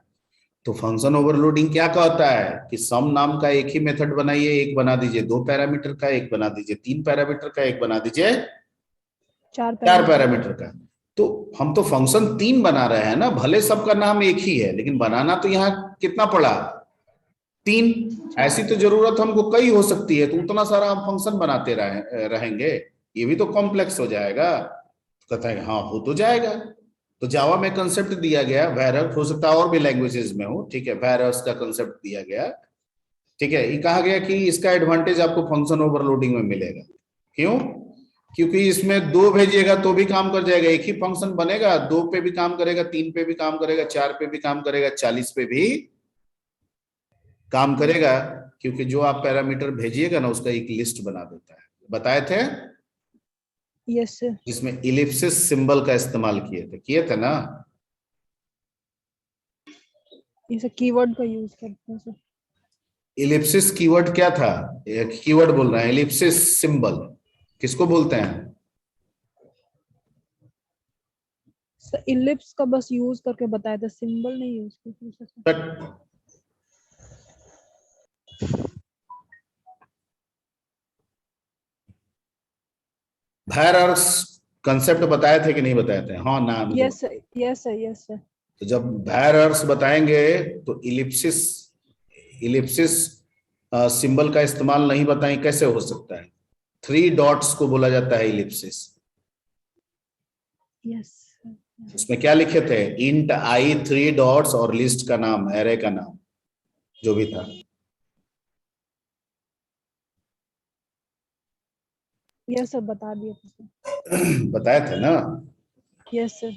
तो फंक्शन ओवरलोडिंग क्या कहता है कि सम नाम का एक ही मेथड बनाइए, एक बना दीजिए 2 पैरामीटर का, एक बना दीजिए 3 पैरामीटर का, एक बना दीजिए 4 पैरामीटर का। तो हम तो फंक्शन 3 बना रहे हैं ना, भले सबका नाम एक ही है, लेकिन बनाना तो यहाँ कितना पड़ा, 3। ऐसी तो जरूरत हमको कई हो सकती है, तो उतना सारा हम फंक्शन बनाते रहेंगे, ये भी तो कॉम्प्लेक्स हो जाएगा। तो कहता है हाँ हो तो जाएगा। तो जावा में कंसेप्ट दिया गया, वैरस, हो सकता है और भी लैंग्वेजेस में हो, ठीक है, वैरस का कंसेप्ट दिया गया, ठीक है। ये कहा गया कि इसका एडवांटेज आपको फंक्शन ओवरलोडिंग में मिलेगा। क्यों? क्योंकि इसमें 2 भेजिएगा तो भी काम कर जाएगा, एक ही फंक्शन बनेगा, 2 पे भी काम करेगा, 3 पे भी काम करेगा, 4 पे भी काम करेगा, 40 पे भी काम करेगा, क्योंकि जो आप पैरामीटर भेजिएगा ना उसका एक लिस्ट बना देता है। बताए थे यस सर। जिसमें इलिप्सिस सिंबल का इस्तेमाल किए थे ना। ये सब कीवर्ड का यूज करते हैं सर। इलिप्सिस कीवर्ड क्या था, एक कीवर्ड बोल रहे हैं, इलिप्सिस सिंबल किसको बोलते हैं? सर इलिप्स का बस यूज करके बताया था, सिंबल नहीं यूज करते सर। बट वायरस कंसेप्ट बताए थे कि नहीं बताए थे? हाँ ना? Yes sir, yes sir, yes sir. तो जब वायरस बताएंगे तो इलिप्सिस सिंबल का इस्तेमाल नहीं बताएं कैसे हो सकता है? 3 डॉट्स को बोला जाता है इलिप्सिस। यस। उसमें क्या लिखे थे? इंट आई 3 डॉट्स और लिस्ट का नाम, एरे का नाम जो भी था। यस सर, बता दिया था सर। बताए थे ना? Yes sir.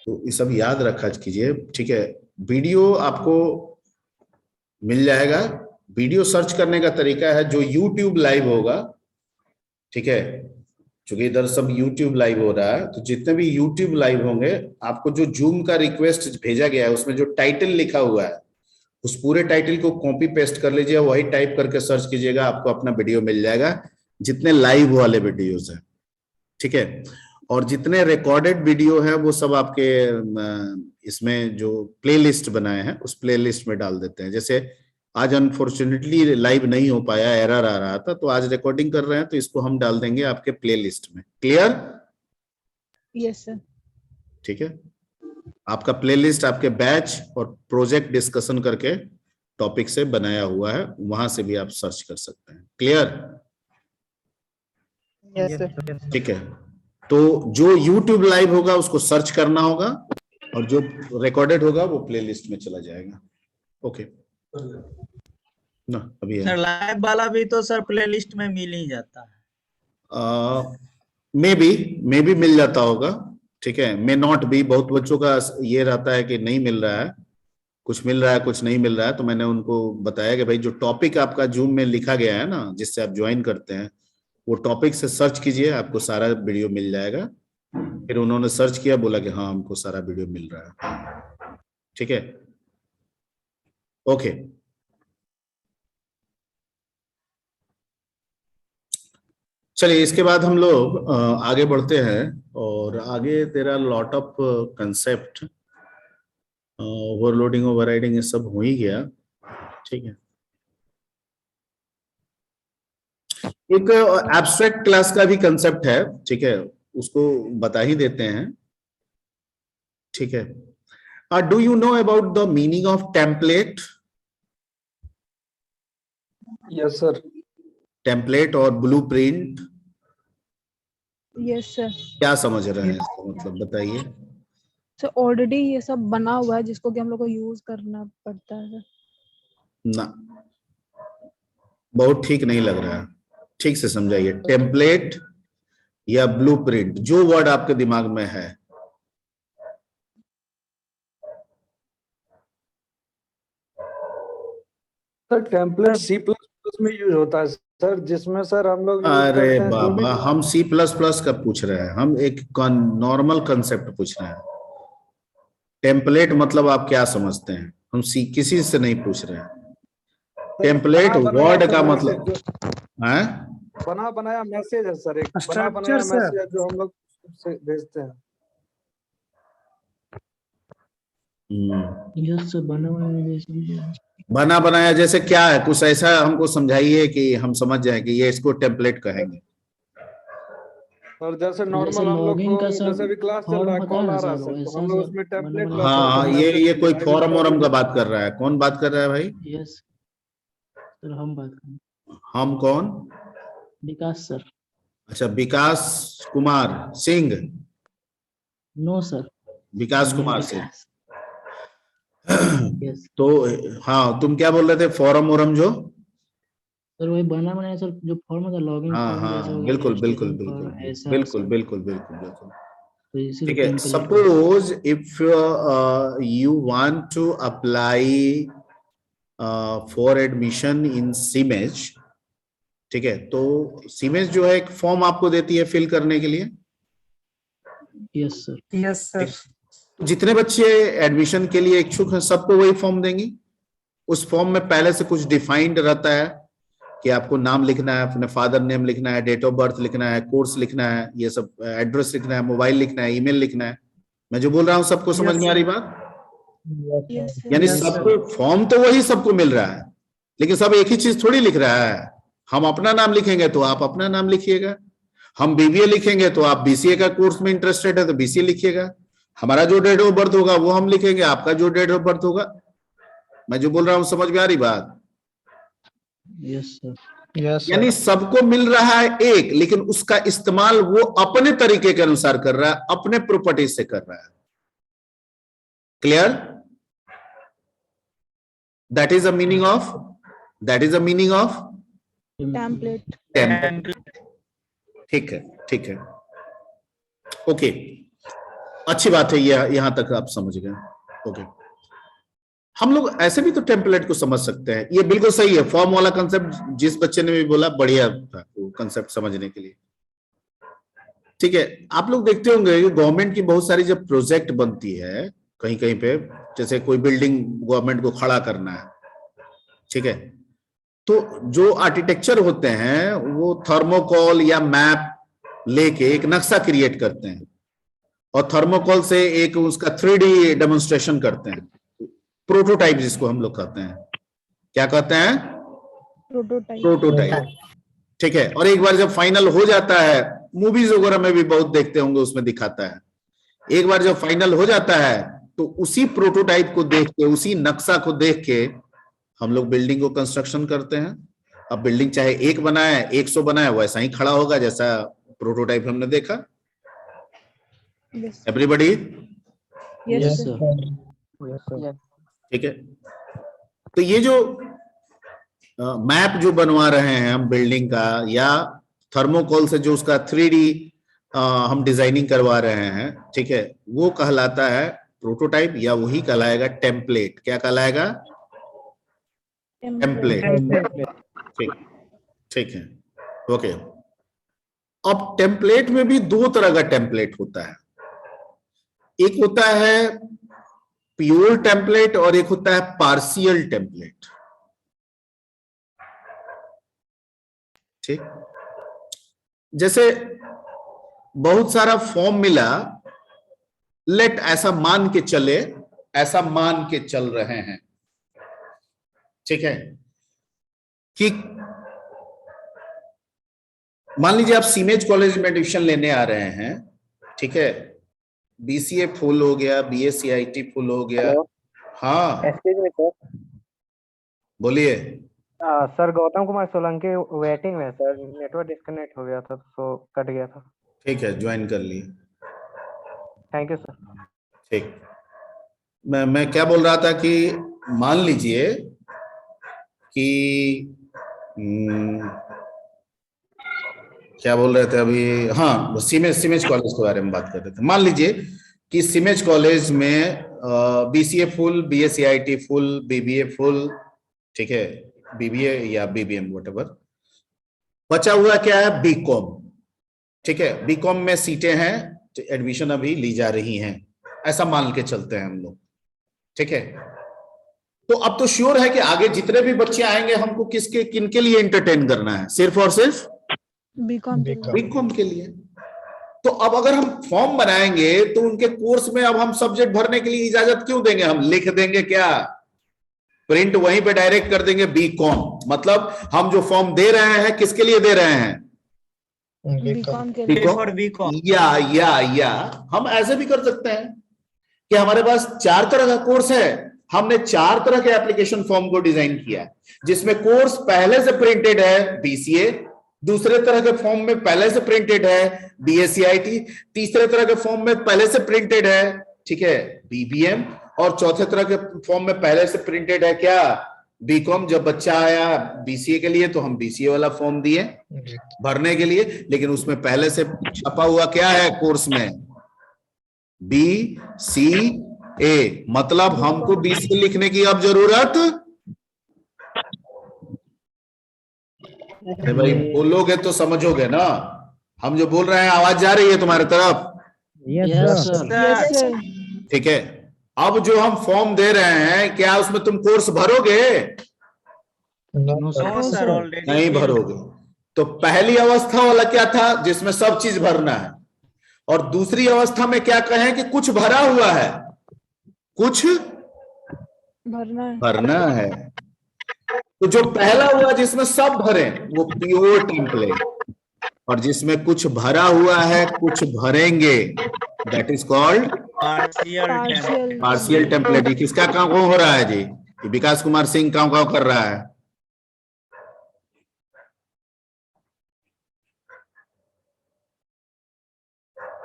तो ये सब याद रखा कीजिए, ठीक है। वीडियो आपको मिल जाएगा। वीडियो सर्च करने का तरीका है जो YouTube लाइव होगा, ठीक है, क्योंकि इधर सब YouTube लाइव हो रहा है, तो जितने भी YouTube लाइव होंगे आपको जो जूम का रिक्वेस्ट भेजा गया है उसमें जो टाइटल लिखा हुआ है उस पूरे टाइटल को कॉपी पेस्ट कर लीजिए, वही टाइप करके सर्च कीजिएगा, आपको अपना वीडियो मिल जाएगा, जितने लाइव वाले वीडियोस हैं, ठीक है। और जितने रिकॉर्डेड वीडियो है वो सब आपके इसमें जो प्लेलिस्ट बनाए हैं उस प्लेलिस्ट में डाल देते हैं। जैसे आज अनफॉर्चुनेटली लाइव नहीं हो पाया, एरर आ रहा था, तो आज रिकॉर्डिंग कर रहे हैं तो इसको हम डाल देंगे आपके प्लेलिस्ट में। क्लियर? Yes sir. ठीक है, आपका प्लेलिस्ट आपके बैच और प्रोजेक्ट डिस्कशन करके टॉपिक से बनाया हुआ है, वहां से भी आप सर्च कर सकते हैं। क्लियर? Yes sir. ठीक है, तो जो YouTube लाइव होगा उसको सर्च करना होगा और जो रिकॉर्डेड होगा वो प्लेलिस्ट में चला जाएगा। ओके ना? अभी है सर लाइव वाला भी तो सर प्लेलिस्ट में मिल ही जाता है। मे बी मिल जाता होगा, ठीक है, मे नॉट बी। बहुत बच्चों का ये रहता है कि नहीं मिल रहा है, कुछ मिल रहा है कुछ नहीं मिल रहा है। तो मैंने उनको बताया कि भाई जो टॉपिक आपका जूम में लिखा गया है ना, जिससे आप ज्वाइन करते हैं, वो टॉपिक से सर्च कीजिए, आपको सारा वीडियो मिल जाएगा। फिर उन्होंने सर्च किया, बोला कि हाँ हमको सारा वीडियो मिल रहा है, ठीक है। ओके, चलिए इसके बाद हम लोग आगे बढ़ते हैं, और आगे तेरा lot of concept, overloading overriding ये सब हो ही गया, ठीक है। एक एब्स्ट्रैक्ट क्लास का भी कंसेप्ट है, ठीक है, उसको बता ही देते हैं, ठीक है। Do you know about the meaning of template? Yes sir. Template और ब्लूप्रिंट यस सर। क्या समझ रहे हैं इसका मतलब बताइए। सर ऑलरेडी ये सब बना हुआ है जिसको कि हम लोग को यूज करना पड़ता है सर। ना, बहुत ठीक नहीं लग रहा है, ठीक से समझाइए। टेम्पलेट या ब्लूप्रिंट, जो वर्ड आपके दिमाग में है। सर टेम्पलेट C++ में यूज होता है सर, जिसमें सर हम लोग यूज अरे करते हैं जो भी बाबा, हम C++ का पूछ रहे हैं, हम एक नॉर्मल कंसेप्ट पूछ रहे हैं। टेम्पलेट मतलब आप क्या समझते हैं? हम किसी से नहीं पूछ रहे हैं। टेम्पलेट वर्ड का मतलब है बना बनाया मैसेज है सर, एक बना स्ट्रक्चर बनाया सर। मैसेज है जो हम लोग से भेजते हैं। यस सर, बना हुआ है जैसे बना बनाया जैसे क्या है? कुछ ऐसा हमको समझाइए कि हम समझ जाए कि ये इसको टेम्पलेट कहेंगे। और जैसे जैसे नॉर्मल हम लोग लॉगिन को का सर जैसे भी क्लास चल फॉर्म रहा है, होता कॉल है आ ना रहा है सर, सर, तो वैसा हम लोग सर उसमें टेम्पलेट बना लॉग हाँ, करके ये कोई मैसेज फॉरम वॉरम का बात कर रहा है। कौन बात कर रहा है भाई? यस सर, हम बात करें। हम कौन? विकास सर। अच्छा, Vikas Kumar Singh. No sir. Vikas Kumar Singh. Vikas. Yes तो हाँ, तुम क्या बोल रहे थे? फॉरम वोरम जो सर वही बना बनाया सर, जो फॉर्म था लॉगिन हाँ फॉर्म हाँ जैसा वाला, बिल्कुल बिल्कुल रजिस्ट्रेशन बिल्कुल फॉर्म ऐसा बिल्कुल सर, बिल्कुल बिल्कुल बिल्कुल। तो इसी ठीक को है, template suppose if you want to apply for admission in CIMAGE, ठीक है, तो सीमेज जो है एक फॉर्म आपको देती है फिल करने के लिए। Yes sir. Yes sir. जितने बच्चे एडमिशन के लिए इच्छुक हैं सबको वही फॉर्म देंगी। उस फॉर्म में पहले से कुछ डिफाइंड रहता है कि आपको नाम लिखना है, अपने फादर नेम लिखना है, डेट ऑफ बर्थ लिखना है, कोर्स लिखना है, ये सब एड्रेस लिखना है, मोबाइल लिखना है, ईमेल लिखना है। मैं जो बोल रहा हूँ सबको समझ में आ रही बात? यस यानी Yes, सबको फॉर्म तो वही सबको मिल रहा है, लेकिन सब एक ही चीज थोड़ी लिख रहा है। हम अपना नाम लिखेंगे तो आप अपना नाम लिखिएगा, हम बीबीए लिखेंगे तो आप बीसीए का कोर्स में इंटरेस्टेड है तो बीसीए लिखिएगा, हमारा जो डेट ऑफ बर्थ होगा वो हम लिखेंगे, आपका जो डेट ऑफ बर्थ होगा। मैं जो बोल रहा हूँ समझ में आ रही बात? Yes sir. यस यानी सबको मिल रहा है एक, लेकिन उसका इस्तेमाल वो अपने तरीके के अनुसार कर रहा है, अपने प्रॉपर्टी से कर रहा है। Clear? That is the meaning of template. ठीक है, ठीक है, ओके, अच्छी बात है, ये यहां तक आप समझ गए। ओके, हम लोग ऐसे भी तो टेम्पलेट को समझ सकते हैं, ये बिल्कुल सही है। फॉर्म वाला कंसेप्ट जिस बच्चे ने भी बोला बढ़िया था वो कंसेप्ट समझने के लिए। ठीक है, आप लोग देखते होंगे गवर्नमेंट की बहुत सारी जब प्रोजेक्ट बनती है कहीं कहीं पे, जैसे कोई बिल्डिंग गवर्नमेंट को खड़ा करना है, ठीक है, तो जो आर्किटेक्चर होते हैं वो थर्मोकॉल या मैप लेके एक नक्शा क्रिएट करते हैं और थर्मोकॉल से एक उसका 3D डेमोन्स्ट्रेशन करते हैं, प्रोटोटाइप जिसको हम लोग कहते हैं। क्या कहते हैं? प्रोटोटाइप। ठीक है, और एक बार जब फाइनल हो जाता है, मूवीज वगैरह में भी बहुत देखते होंगे, उसमें दिखाता है, एक बार जब फाइनल हो जाता है तो उसी प्रोटोटाइप को देख के, उसी नक्शा को देख के हम लोग बिल्डिंग को कंस्ट्रक्शन करते हैं। अब बिल्डिंग चाहे 1 बनाए 100 बनाए वैसा ही खड़ा होगा जैसा प्रोटोटाइप हमने देखा। एवरीबॉडी? Yes sir. ठीक है, तो ये जो मैप जो बनवा रहे हैं हम बिल्डिंग का, या थर्मोकॉल से जो उसका 3D हम डिजाइनिंग करवा रहे हैं, ठीक है, वो कहलाता है प्रोटोटाइप, या वही कहलाएगा टेम्पलेट। क्या कहलाएगा? टेम्पलेट। ठीक, ठीक है, ओके। अब टेम्पलेट में भी 2 तरह का टेम्पलेट होता है, एक होता है प्योर टेम्पलेट और एक होता है पार्शियल टेम्पलेट। ठीक, जैसे बहुत सारा फॉर्म मिला, लेट ऐसा मान के चले, ऐसा मान के चल रहे हैं, ठीक है, कि मान लीजिए आप सीमेज कॉलेज में एडमिशन लेने आ रहे हैं, ठीक है, बीसीए फुल हो गया, बीएससीआईटी फुल हो गया। हाँ एक्सक्यूज मी सर, बोलिए। सर गौतम कुमार सोलंकी वेटिंग में सर, नेटवर्क डिस्कनेक्ट हो गया था तो कट गया था। ठीक है, ज्वाइन कर लिए। Thank you sir. ठीक, मैं क्या बोल रहा था कि मान लीजिए कि क्या बोल रहे थे अभी, हाँ सीमेज कॉलेज के बारे में बात कर रहे थे। मान लीजिए कि सीमेज कॉलेज में BCA full, BScIT full, BBA full, ठीक है, बीबीए या बीबीएम व्हाटएवर, बचा हुआ क्या है? बीकॉम। ठीक है, बीकॉम में सीटें हैं, एडमिशन अभी ली जा रही हैं, ऐसा मान के चलते हैं हम लोग, ठीक है। तो अब तो श्योर है कि आगे जितने भी बच्चे आएंगे हमको किनके लिए एंटरटेन करना है? सिर्फ और सिर्फ बीकॉम के लिए। तो अब अगर हम फॉर्म बनाएंगे तो उनके कोर्स में अब हम सब्जेक्ट भरने के लिए इजाजत क्यों देंगे? हम लिख देंगे क्या? प्रिंट वहीं पे डायरेक्ट कर देंगे बीकॉम। मतलब हम जो फॉर्म दे रहे हैं किसके लिए दे रहे हैं? बीकॉम। या हम ऐसे भी कर सकते हैं कि हमारे पास 4 तरह का कोर्स है, हमने 4 तरह के एप्लीकेशन फॉर्म को डिजाइन किया, जिसमें कोर्स पहले से प्रिंटेड है बीसीए, दूसरे तरह के फॉर्म में पहले से प्रिंटेड है बीएससीआईटी, तीसरे तरह के फॉर्म में पहले से प्रिंटेड है, ठीक है, बीबीएम, और चौथे तरह के फॉर्म में पहले से प्रिंटेड है क्या? बीकॉम जब बच्चा आया बीसीए के लिए तो हम बीसीए वाला फॉर्म दिए भरने के लिए, लेकिन उसमें पहले से छपा हुआ क्या है कोर्स में, BCA, मतलब हमको BCA लिखने की अब जरूरत अरे भाई बोलोगे तो समझोगे ना, हम जो बोल रहे हैं आवाज जा रही है तुम्हारे तरफ? Yes sir. Yes sir. ठीक है, अब जो हम फॉर्म दे रहे हैं क्या उसमें तुम कोर्स भरोगे? No no sir. Sir already नहीं भरोगे। तो पहली अवस्था वाला क्या था जिसमें सब चीज भरना है, और दूसरी अवस्था में क्या कहें कि कुछ भरा हुआ है, कुछ भरना है। तो जो पहला हुआ जिसमें सब भरे वो प्योर टेम्पलेट, और जिसमें कुछ भरा हुआ है कुछ भरेंगे that is called partial template. ये किसका काम हो रहा है जी? ये विकास कुमार सिंह काम कर रहा है।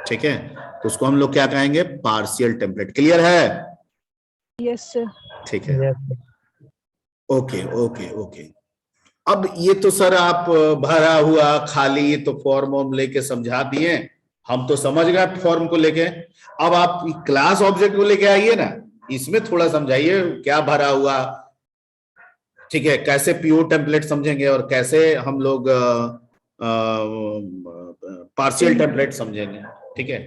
ठीक है, तो उसको हम लोग क्या कहेंगे? Partial template. क्लियर है? Yes sir. ठीक है, ओके ओके ओके। अब ये तो सर आप भरा हुआ खाली तो फॉर्म वॉर्म लेके समझा दिए, हम तो समझ गए फॉर्म को लेके। अब आप क्लास ऑब्जेक्ट को लेके आइए ना, इसमें थोड़ा समझाइए क्या भरा हुआ। ठीक है, कैसे प्योर टेम्पलेट समझेंगे और कैसे हम लोग पार्शियल टेम्पलेट समझेंगे। ठीक है,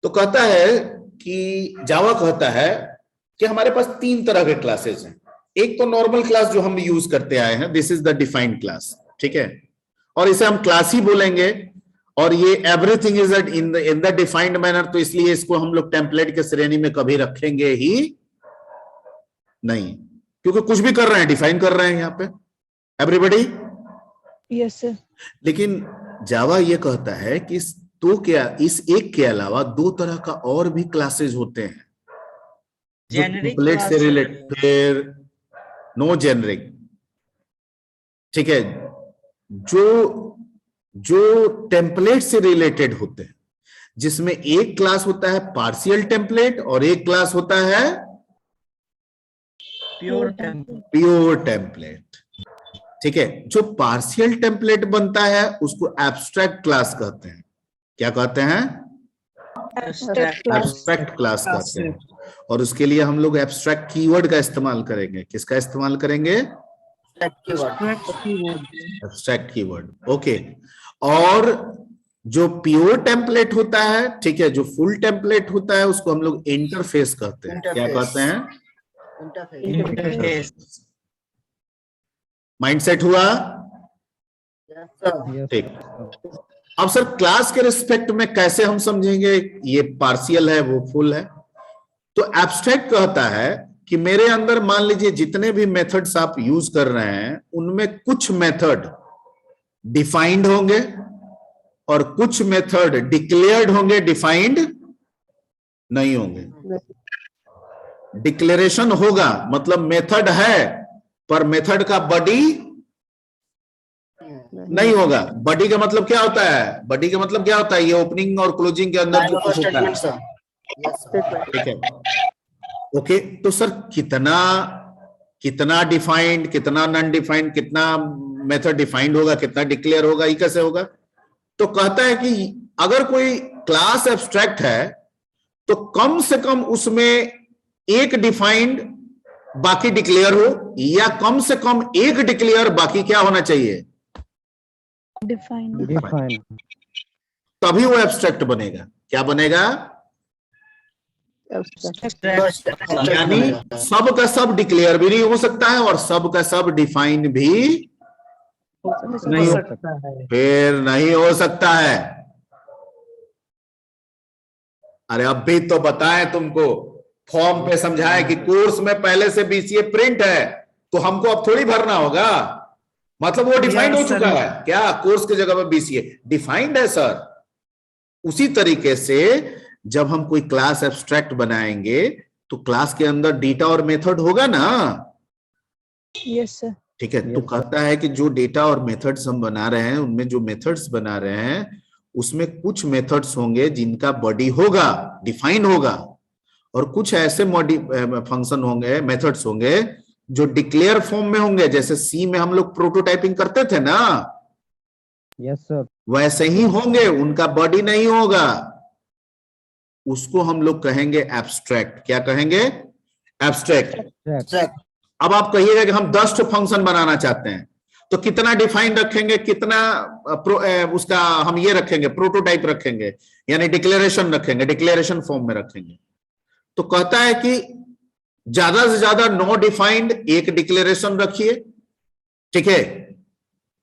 तो कहता है कि जावा कहता है कि हमारे पास 3 तरह के क्लासेस हैं। एक तो नॉर्मल क्लास जो हम यूज करते आए हैं, this is the defined class. ठीक है, और इसे हम क्लास ही बोलेंगे, और ये everything is in the defined manner, तो इसलिए इसको हम लोग टेम्पलेट के श्रेणी में कभी रखेंगे ही नहीं, क्योंकि कुछ भी कर रहे हैं डिफाइन कर रहे हैं यहाँ पे एवरीबॉडी। Yes sir. लेकिन जावा ये कहता है कि तो क्या इस एक के अलावा 2 तरह का और भी क्लासेस होते हैं जो टेम्पलेट से रिलेटेड, फिर नो जेनरिक। ठीक है, जो टेम्पलेट से रिलेटेड होते हैं, जिसमें एक क्लास होता है पार्शियल टेम्पलेट और एक क्लास होता है प्योर टेम्पलेट। ठीक है, जो पार्शियल टेम्पलेट बनता है उसको एब्स्ट्रैक्ट क्लास कहते हैं। क्या कहते हैं? एब्स्ट्रैक्ट क्लास कहते हैं। और उसके लिए हम लोग एब्स्ट्रैक्ट कीवर्ड का इस्तेमाल करेंगे। किसका इस्तेमाल करेंगे? Abstract keyword. ओके, और जो प्योर टेम्पलेट होता है, ठीक है, जो फुल टेम्पलेट होता है उसको हम लोग इंटरफेस कहते हैं। क्या कहते हैं? इंटरफेस। माइंडसेट हुआ? ठीक। अब सर क्लास के रिस्पेक्ट में कैसे हम समझेंगे ये पार्शियल है वो फुल है? तो एब्स्ट्रैक्ट कहता है कि मेरे अंदर मान लीजिए जितने भी मेथड्स आप यूज कर रहे हैं उनमें कुछ मेथड डिफाइंड होंगे और कुछ मेथड डिक्लेयर्ड होंगे, डिफाइंड नहीं होंगे। डिक्लेरेशन होगा मतलब मेथड है पर मेथड का बॉडी नहीं होगा। बॉडी का मतलब क्या होता है? बॉडी का मतलब क्या होता है? ये ओपनिंग और क्लोजिंग के अंदर जो कुछ होता है। ठीक है, ओके। तो सर कितना डिफाइंड, कितना नॉन डिफाइंड, कितना मेथड डिफाइंड होगा, कितना डिक्लेयर होगा, ये कैसे होगा? तो कहता है कि अगर कोई क्लास एब्स्ट्रैक्ट है तो कम से कम उसमें एक डिफाइंड बाकी डिक्लेयर हो, या कम से कम एक डिक्लेयर बाकी क्या होना चाहिए? डिफाइंड। तभी वो एब्स्ट्रैक्ट बनेगा। क्या बनेगा? यानी सब का सब डिक्लेयर भी नहीं हो सकता है और सब का सब डिफाइंड भी नहीं हो सकता है। फिर नहीं हो सकता है। अरे अब भी तो बताएं तुमको, फॉर्म पे समझाएं कि कोर्स में पहले से बीसीए प्रिंट है तो हमको अब थोड़ी भरना होगा, मतलब वो डिफाइंड हो चुका है। क्या कोर्स की जगह पे बीसीए डिफाइंड है सर? उसी तरीके से जब हम कोई क्लास एब्स्ट्रैक्ट बनाएंगे तो क्लास के अंदर डेटा और मेथड होगा ना? Yes sir. ठीक है, तो कहता है कि जो डेटा और मेथड्स हम बना रहे हैं उनमें जो मेथड्स बना रहे हैं उसमें कुछ मेथड्स होंगे जिनका बॉडी होगा, डिफाइन होगा, और कुछ ऐसे फंक्शन होंगे, मेथड्स होंगे जो डिक्लेयर फॉर्म में होंगे, जैसे सी में हम लोग प्रोटोटाइपिंग करते थे ना, यस सर। वैसे ही होंगे, उनका बॉडी नहीं होगा, उसको हम लोग कहेंगे एब्स्ट्रैक्ट। क्या कहेंगे? एब्स्ट्रैक्ट। अब आप कहिएगा कि हम 10 फंक्शन बनाना चाहते हैं, तो कितना डिफाइन रखेंगे, कितना उसका हम ये रखेंगे, प्रोटोटाइप रखेंगे, यानी डिक्लेरेशन रखेंगे, डिक्लेरेशन फॉर्म में रखेंगे। तो कहता है कि ज्यादा से ज्यादा 9 डिफाइंड, एक डिक्लेरेशन रखिए, ठीक है,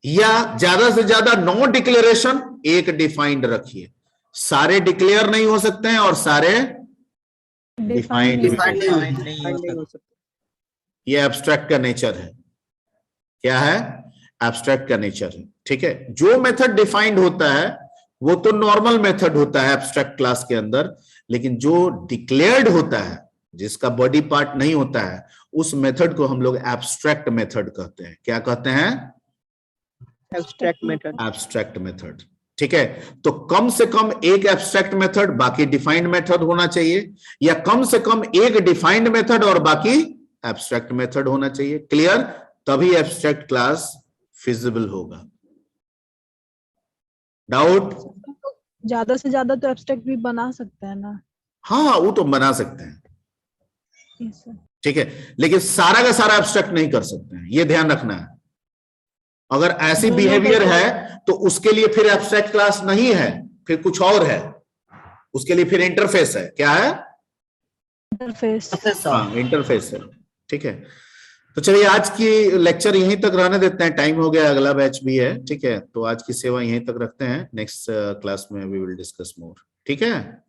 या ज्यादा से ज्यादा 9 डिक्लेरेशन, एक डिफाइंड रखिए। सारे डिक्लेयर नहीं हो सकते हैं और सारे डिफाइंड नहीं हो सकता। ये एब्स्ट्रैक्ट का नेचर है। क्या है? एब्स्ट्रैक्ट का नेचर है, ठीक है। जो मेथड डिफाइंड होता है वो तो नॉर्मल मेथड होता है एब्स्ट्रैक्ट क्लास के अंदर, लेकिन जो डिक्लेयर्ड होता है, जिसका बॉडी पार्ट नहीं होता है, उस मेथड को हम लोग एब्स्ट्रैक्ट मेथड कहते हैं। क्या कहते हैं? Abstract method. एब्स्ट्रैक्ट मेथड, ठीक है। तो कम से कम एक एब्स्ट्रैक्ट मेथड, बाकी डिफाइंड मेथड होना चाहिए, या कम से कम एक डिफाइंड मेथड और बाकी एब्स्ट्रैक्ट मेथड होना चाहिए। क्लियर? तभी एब्स्ट्रैक्ट क्लास फिजिबल होगा। डाउट? ज्यादा से ज्यादा तो एब्स्ट्रैक्ट भी बना सकते हैं ना? हाँ, वो तो बना सकते हैं, Yes, sir. ठीक है, लेकिन सारा का सारा एब्स्ट्रैक्ट नहीं कर सकते हैं, ये ध्यान रखना है। अगर ऐसी दोनों बिहेवियर का- है तो उसके लिए फिर एब्स्ट्रैक्ट क्लास नहीं है, फिर कुछ और है, उसके लिए फिर इंटरफेस है। क्या है? इंटरफेस। हाँ, इंटरफेस है, ठीक है। तो चलिए आज की लेक्चर यहीं तक रहने देते हैं, टाइम हो गया, अगला बैच भी है, ठीक है। तो आज की सेवा यहीं तक रखते हैं, नेक्स्ट क्लास में वी विल डिस्कस मोर, ठीक है।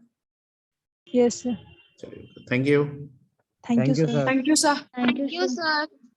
Yes sir. चलिए, thank you. Thank you sir. Thank you, sir. Thank you sir.